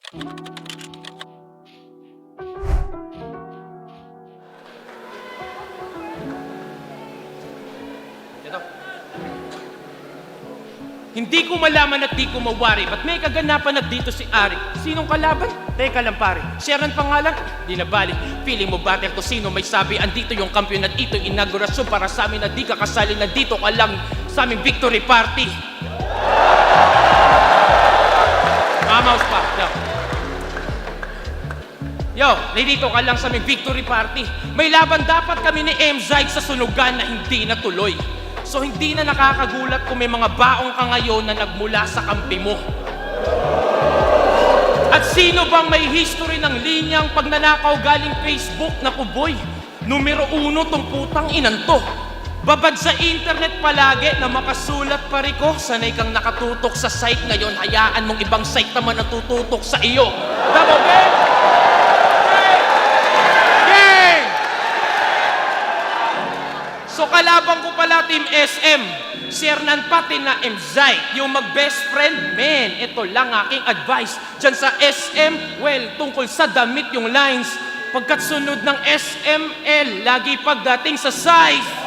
Ito. Hindi ko malaman at di ko mawari. Ba't may kaganapan na dito si Ari? Sinong kalaban? Teka lang pare. Share ng pangalan? Di na bali. Feeling mo battle to sino may sabi? Andito yung kampiyon at ito yung inaugurasyon para sa amin na di ka kasali na dito ka lang sa aming victory party. Mouse pa. Yo, nandito ka lang sa aming victory party. May laban dapat kami ni M-Zide sa sunugan na hindi natuloy. So hindi na nakakagulat kung may mga baong ka ngayon na nagmula sa kampi mo. At sino bang may history ng linyang pagnanakaw galing Facebook na kuboy? Numero 1 tong putang inanto. Babad sa internet palagi na makasulat pa riko. Sanay kang nakatutok sa site ngayon. Hayaan mong ibang site naman natututok sa iyo. Double game! So kalabang ko pala Team SM, si Hernan pati na M-Zide, yung mag-best friend, men, ito lang aking advice. Diyan sa SM, well, tungkol sa damit yung lines, pagkat sunod ng SML, lagi pagdating sa size.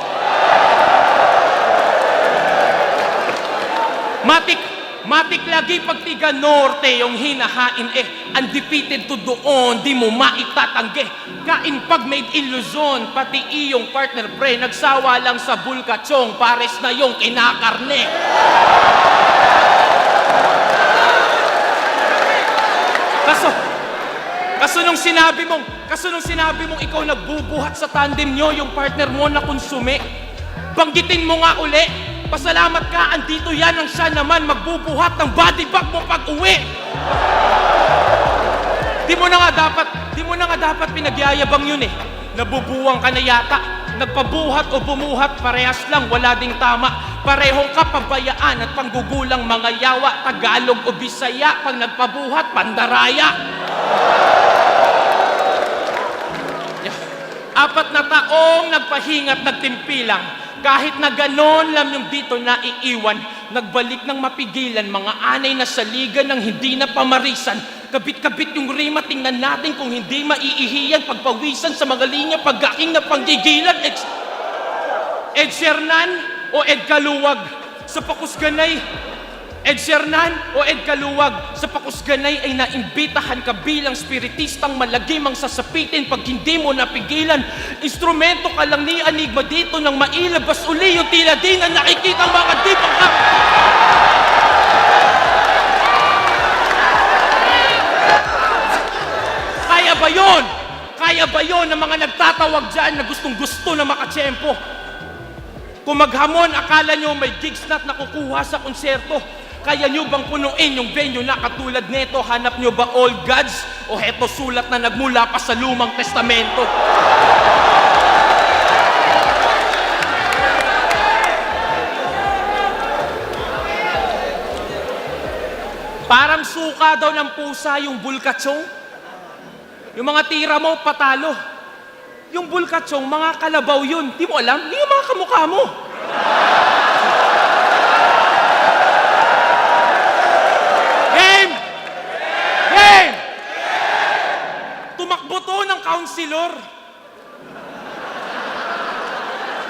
Matik lagi pag tiga norte yung hinahain undefeated to doon, di mo maitatanggi. Kain pag made in Luzon, pati iyong partner pre, nagsawa lang sa bulkachong, pares na yung kinakarne. Kaso nung sinabi mong ikaw nagbubuhat sa tandem nyo, yung partner mo na konsume, banggitin mo nga uli. Pasalamat ka, andito yan ang siya naman magbubuhat ng body bag mo pag uwi. Di mo na nga dapat pinagyayabang yun eh. Nabubuwang ka na yata. Nagpabuhat o bumuhat, parehas lang, wala ding tama. Parehong kapabayaan at panggugulang mga yawa. Tagalog o Bisaya, pag nagpabuhat, pandaraya. 4 na taong nagpahingat, nagtimpilang. Kahit na ganon lang yung dito na iiwan, nagbalik ng mapigilan, mga anay na saligan ng hindi na pamarisan. Kabit-kabit yung rima, tingnan natin kung hindi maiihiyan, pagpawisan sa mga linya, pag-aking na panggigilan. Ed Sernan o Ed Kaluwag sa pakusganay? Ed Sernan o Ed Kaluwag sa pakusganay ay naimbitahan ka bilang spiritistang malagimang sasapitin pag hindi mo napigilan. Instrumento ka lang ni Enigma dito nang mailabas uli yung tila di na nakikita ang mga di pa ka. Kaya ba yun ng mga nagtatawag dyan na gustong-gusto na makatsyempo? Kung maghamon, akala nyo may gigs na't nakukuha sa konserto. Kaya nyo bang punuin yung venue na katulad neto? Hanap nyo ba old gods? O heto sulat na nagmula pa sa lumang testamento? Parang suka daw ng pusa yung bulkachong. Yung mga tira mo, patalo. Yung bulkachong, mga kalabaw yun. Di mo alam? Di yung mga kamukha mo. Tumakbo to ng counselor.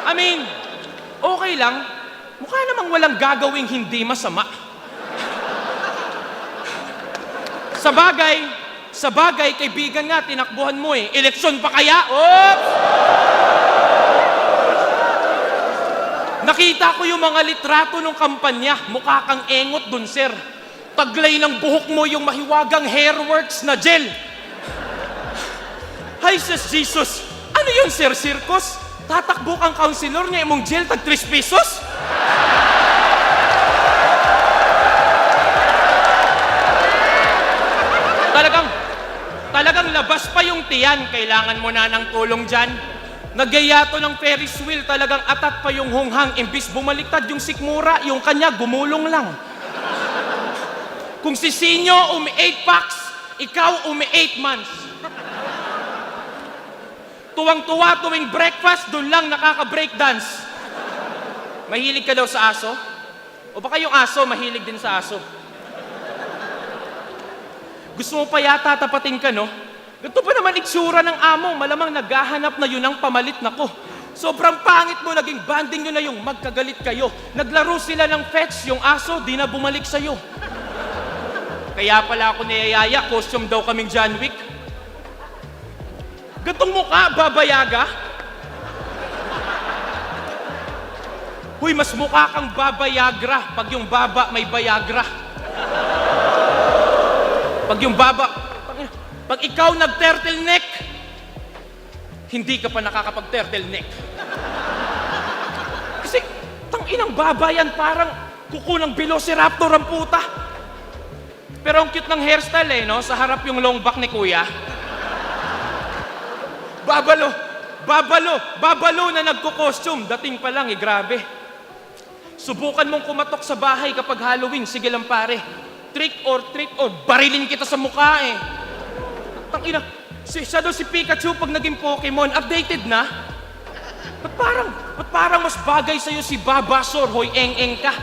I mean, okay lang. Mukha namang walang gagawing hindi masama. Sa bagay, kaibigan nga, tinakbuhan mo eh. Eleksyon pa kaya? Oops! Nakita ko yung mga litrato ng kampanya. Mukha kang engot dun, sir. Taglay ng buhok mo yung mahiwagang hairworks na gel. Hay, Jesus! Ano yun, sir? Circus? Tatakbo kang counselor niya imong gel tag 3 pesos? Talagang labas pa yung tiyan. Kailangan mo na ng tulong dyan. Nagayato ng Ferris wheel. Talagang atat pa yung hunghang. Imbis bumaliktad yung sikmura, yung kanya gumulong lang. Kung si Sinyo 8 packs, ikaw 8 months. Tuwang-tuwa tuwing breakfast, doon lang nakaka-breakdance. Mahilig ka daw sa aso? O baka yung aso mahilig din sa aso? Gusto mo pa yata tapatin ka, no? Ganito pa naman itsura ng amo, malamang naghahanap na yun ang pamalit na ko. Sobrang pangit mo, naging banding nyo na yung magkagalit kayo. Naglaro sila ng fetch, yung aso, di na bumalik sa'yo. Kaya pala ako niyayaya, costume daw kaming John Wick. Gantong mukha, babayaga? Huy, mas mukha kang babayagra pag yung baba may bayagra. Pag yung baba, pag ikaw nag-turtleneck, hindi ka pa nakakapag-turtleneck. Kasi, tanginang baba yan, parang kuko ng velociraptor ang puta. Pero ang cute ng hairstyle no? Sa harap yung long back ni kuya. Babalo na nagko-costume. Dating pa lang grabe. Subukan mong kumatok sa bahay kapag Halloween. Sige lang pare. Trick or treat or barilin kita sa mukha Tangina, siya daw si Pikachu pag naging Pokemon. Updated na? Ba't parang mas bagay sa'yo si Babasor, hoy eng-eng ka?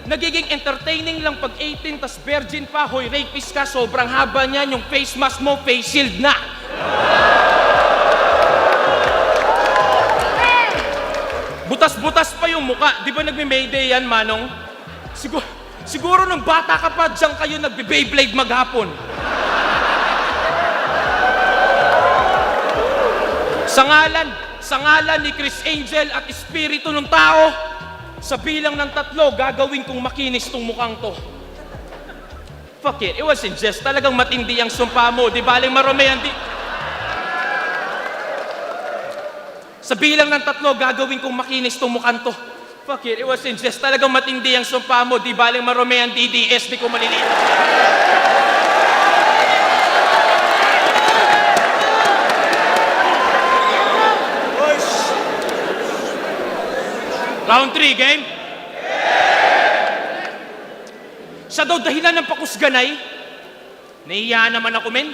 Nagiging entertaining lang pag 18 tas virgin pa, hoy rapist ka, sobrang haba niyan, yung face mask mo, face shield na. Butas-butas pa yung muka, di ba nagme-mayday yan, Manong? Siguro nung bata ka pa, diyan kayo nagbe-Beyblade maghapon. Sa ngalan ni Chris Angel at Espiritu ng tao, sa bilang ng 3, gagawin kong makinis tong mukhang to. Fuck it wasn't just. Talagang matindi ang sumpa mo. Di baling maromean Sa bilang ng 3, gagawin kong makinis tong mukhang to. Fuck it wasn't just. Talagang matindi ang sumpa mo. Di baling maromean DDS. Di ko maliliit. Round 3, game? Siya daw dahilan ng pakusganay. Nahiya naman ako, men.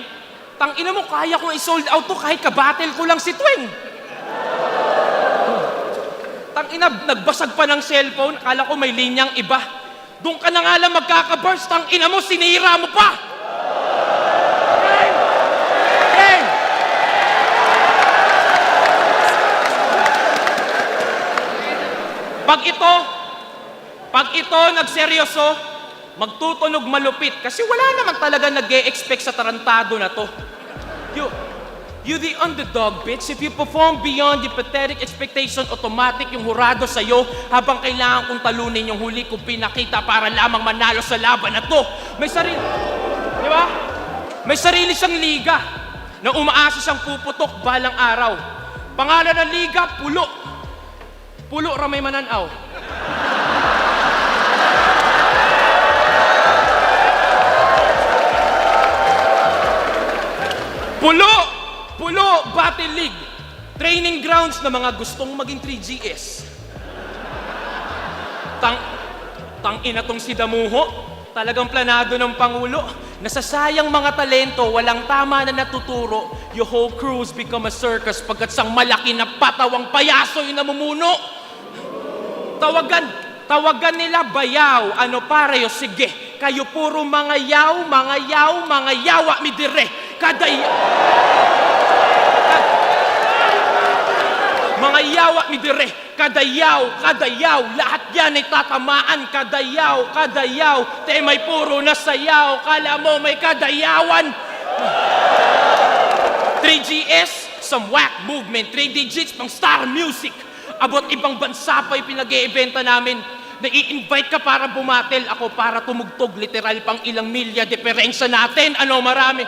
Tangina mo, kaya kong i-sold out to kahit kabattle ko lang si Tweng. Tangina, nagbasag pa ng cellphone. Akala ko may linyang iba. Doon ka na nga lang magkaka-burst. Tangina mo, sinira mo pa. Game! Pag ito nagseryoso, magtutunog malupit. Kasi wala naman talaga nag-e-expect sa tarantado na to. You the underdog, bitch. If you perform beyond the pathetic expectation, automatic yung hurado sa'yo habang kailangan kong talunin yung huli kong pinakita para lamang manalo sa laban na to. May sarili, di ba? May sarili siyang liga na umaasa siyang puputok balang araw. Pangalan ng liga, Pulo. Pulo ramay mananaw. Pulo Battle League. Training grounds na mga gustong maging 3GS. Tangina tong si Damuho. Talagang planado ng Pangulo. Nasasayang mga talento, walang tama na natuturo. Your whole crews become a circus pagkat sang malaki na patawang payaso yung namumuno. Tawagan nila bayaw. Ano pareyo? Sige. Kayo puro mga yawa mi dire. Mga yawa mi dire. Kadayaw. Lahat yan ay tatamaan. Kadayaw. Te may puro na sayaw. Kala mo may kadayawan. 3GS, some whack movement. 3 digits, pang star music. Abot ibang bansa pa yung pinag-i-eventa namin. Nai-invite ka para bumatel, ako para tumugtog. Literal pang ilang milya diferensya natin. Ano marami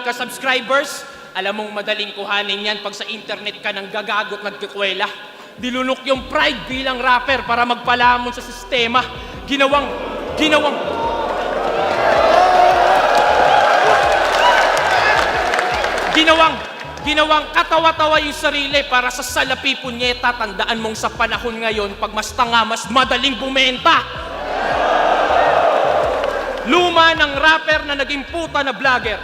ka subscribers? Alam mong madaling kuhanin yan pag sa internet ka nang gagagot nagkikwela. Dilunok yung pride bilang rapper para magpalamon sa sistema. Ginawang katawa-tawa yung sarili para sa salapi punyeta. Tandaan mong sa panahon ngayon, pag mas tanga, mas madaling bumenta. Luma ng rapper na naging puta na vlogger.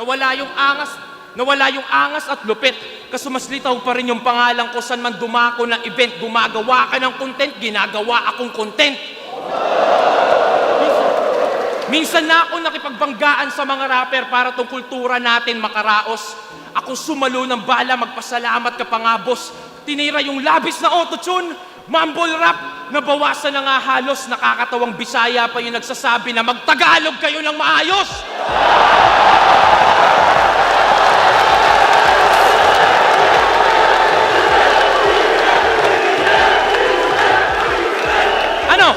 Nawala yung angas at lupit. Kasumaslitaw pa rin yung pangalan ko saan man dumako na event. Gumagawa ka ng content, ginagawa akong content. Minsan na ako nakipagbanggaan sa mga rapper para tong kultura natin makaraos. Ako sumalo ng bala, magpasalamat ka pa nga, boss. Tinira yung labis na autotune, mumble rap, nabawasan na nga halos, nakakatawang Bisaya pa yung nagsasabi na magtagalog kayo ng maayos. Ano?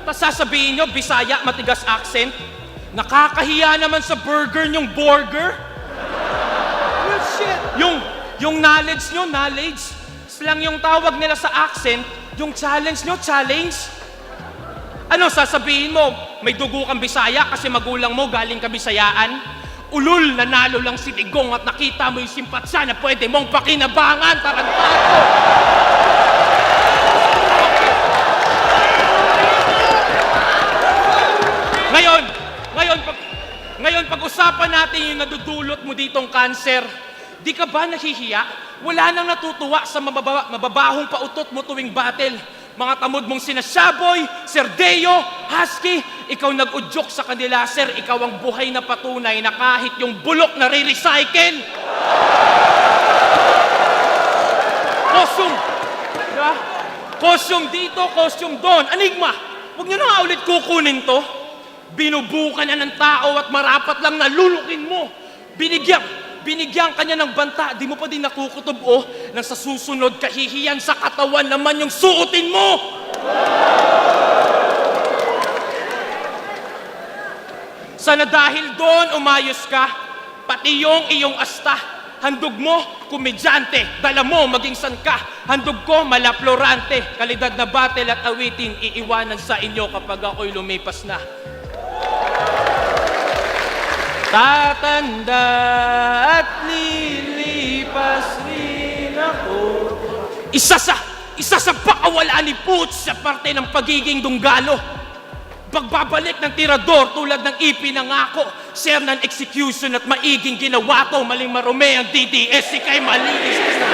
Sasabihin nyo, Bisaya, matigas accent? Nakakahiya naman sa burger nyong burger. Well, shit. Yung knowledge nyo, knowledge. Lang yung tawag nila sa accent, yung challenge nyo, challenge. Ano, sasabihin mo, may dugo kang Bisaya kasi magulang mo galing ka Bisayaan? Ulul, nanalo lang si Tigong at nakita mo yung simpatsa na pwede mong pakinabangan, tarantado. Ngayon, pag-usapan natin yung nadudulot mo ditong cancer. Di ka ba nahihiya? Wala nang natutuwa sa mababahong pautot mo tuwing battle. Mga tamod mong sina Shaboy, Sir Deo, Husky, ikaw nag-udyok sa kanila, sir. Ikaw ang buhay na patunay na kahit yung bulok na re-recycle. Costume. Diba? Costume dito, costume doon. Enigma, huwag nyo na nga ulit kukunin to. Binubukan na ng tao at marapat lang nalulukin mo. Binigyan ka niya ng banta, di mo pa din nakukutob, nang sa susunod kahihiyan sa katawan naman yung suotin mo! Sana dahil doon umayos ka, pati yung iyong asta. Handog mo, komedyante, dala mo, maging san ka. Handog ko, malaplorante, kalidad na battle at awitin, iiwanan sa inyo kapag ako'y lumipas na. Tatanda at lilipas rin ako. Isa sa pakawala ni Pooch sa parte ng pagiging dunggalo. Pagbabalik ng tirador tulad ng ipinangako. Share ng execution at maiging ginawa to. Maling marume ang DDS, ika'y malinis na